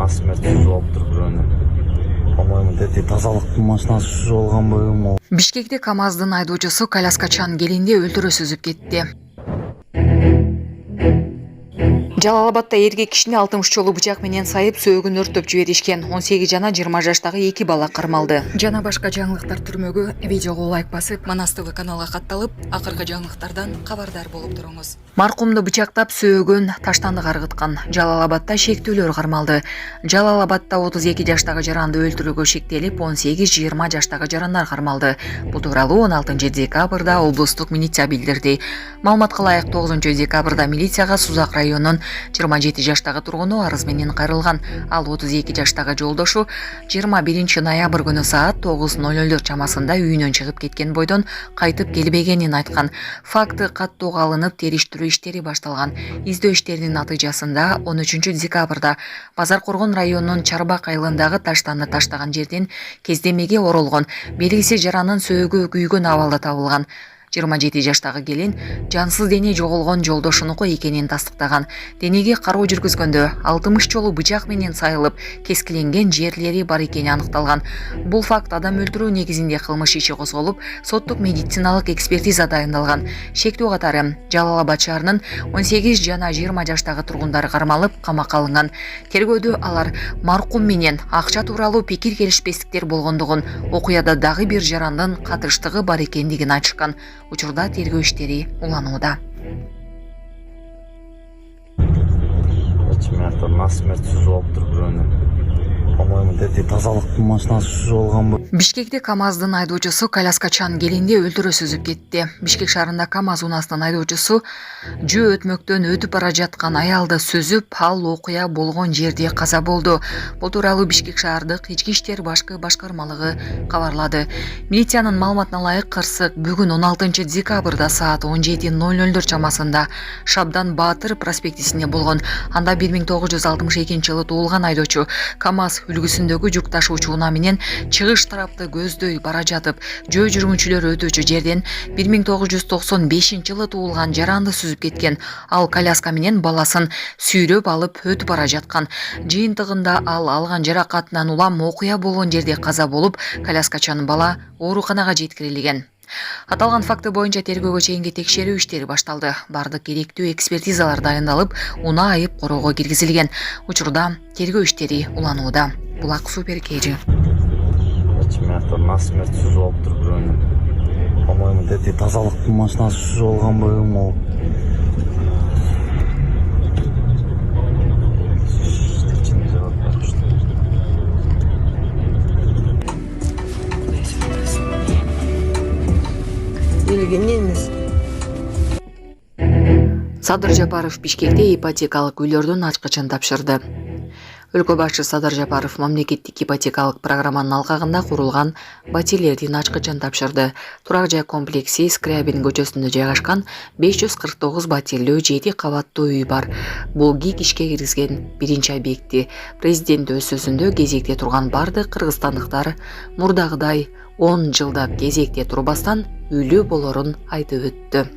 насмерть сүзіп алып тұр біреуіне. По-моему, тазалықтың машинасы сүзіп алған бойым. Бишкекте КамАЗдын айдоочусу коляскачан келинде өлтүрө сүзүп кетти. Жалал-Абадта эркек кишини 60 жолу бычак менен сайып сөөгүн өрттөп жиберишкен. 18 жана 20 жаштагы 2 бала кармалды. Жана башка жаңылыктар түрмөгү видеого лайк басып, Манас ТВ каналга катталып, акыркы жаңылыктардан кабардар болуп туруңуз. Маркумду бычактап сөөгүн таштанды каргыткан. Жалал-Абадта шектүүлөр кармалды. Жалал-Абадта 32 жаштагы жаранды өлтүрүүгө шектелип, 18-20 жаштагы жарандар кармалды. Бул тууралуу 16 декабрда облустук милиция билдирди. Маалыматка ылайык 9 декабрда милицияга Сузак районунун 27 жаштагы тургуну арыз менен кайрылган. Ал 32 жаштагы жолдошу 21 ноябрь күнү саат 9:00 чамасында үйүнөн чыгып кеткен бойдон кайтып келбегенин айткан. Факты каттоого алынып, териштирүү иштери башталган. Издөө иштеринин натыйжасында 13 декабрда Базар Коргон районунун Чарбак айылындагы таштанды таштаган жерден кездемеге оролгон белгисиз жаранын сөөгү күйгөн абалда табылган. 27 жаштагы келин жансыз дене жоголгон жолдошунуку экенин тастыктаган. Денеге кароо жүргүзгөндө 60 жолу бычак менен сайылып, кескиленген жерлери бар экени аныкталган. Бул факт адам өлтүрүү негизинде кылмыш иши козголуп, соттук медициналык экспертиза дайындалган. Шектүү катары Жалал-Абад шаарынын 18 жана 20 жаштагы тургундары кармалып, камакка алынган. Тергөөдө алар маркум менен акча тууралуу пикир келишпестиктер болгондугун, окуяда дагы бир жарандын катыштыгы бар экендигин айтышкан. Учурда тергөө иштери уланууда. Насмерть сүзіп алып тұр біреуіне. По-моему, тазалықтың машинасы сүзіп алған бой. Бишкекте КамАЗдын айдоочусу коляскачан келинде өлтүрө сүзүп кетти. Бишкек шаарында КамАЗ унаасынын айдоочусу жөө өтмөктөн өтүп бара жаткан аялды сүзүп, ал окуя болгон жерде каза болду. Бул тууралуу Бишкек шаардык ички иштер башкы башкармалыгы кабарлады. Милициянын маалыматына ылайык, кырсык бүгүн 16 декабрда саат 17:00 чамасында Шабдан Баатыр проспектисинде болгон. Анда 1962 жылы туулган айдоочу КамАЗ үлгүсүндөгү жүк ташуучу унаа менен чыгыш тарапты көздөй бара жатып, жөө жүргүнчүлөр өтүүчү жерден 1995 жылы туулган жаранды сүзүп кеткен. Ал коляска менен баласын сүйрөп алып өтүп бара жаткан. Жыйынтыгында ал алган жаракатынан улам окуя болгон жерде каза болуп, коляскачан бала ооруканага жеткирилген. Аталган факты боюнча тергөөгө чейинки текшерүү иштери башталды. Бардык керектүү экспертизалар дайындалып, унаа айып короого киргизилген. Учурда тергөө иштери уланууда. Булак Супер KG. Насмерть сүзіп алып тұр біреуіне. По-моему, тазалықтың машинасы сүзіп алған бойым ол. Садыр Жапаров Бишкекте ипотекалык үйлөрдүн ачкычын тапшырды. Өлкө башчы Садыр Жапаров мамлекеттик ипотекалык программанын алкагында курулган батирлердин ачкычын тапшырды. Турак жай комплекси Скрябин көчөсүндө жайгашкан 549 батирлүү 7 кабаттуу үй бар. Бул ГИК ишке киргизген биринчи объекти. Президент өз сөзүндө кезекте турган бардык кыргызстандыктар мурдагыдай 10 жылдап кезекте турбастан үйлүү болорун айтып өттү.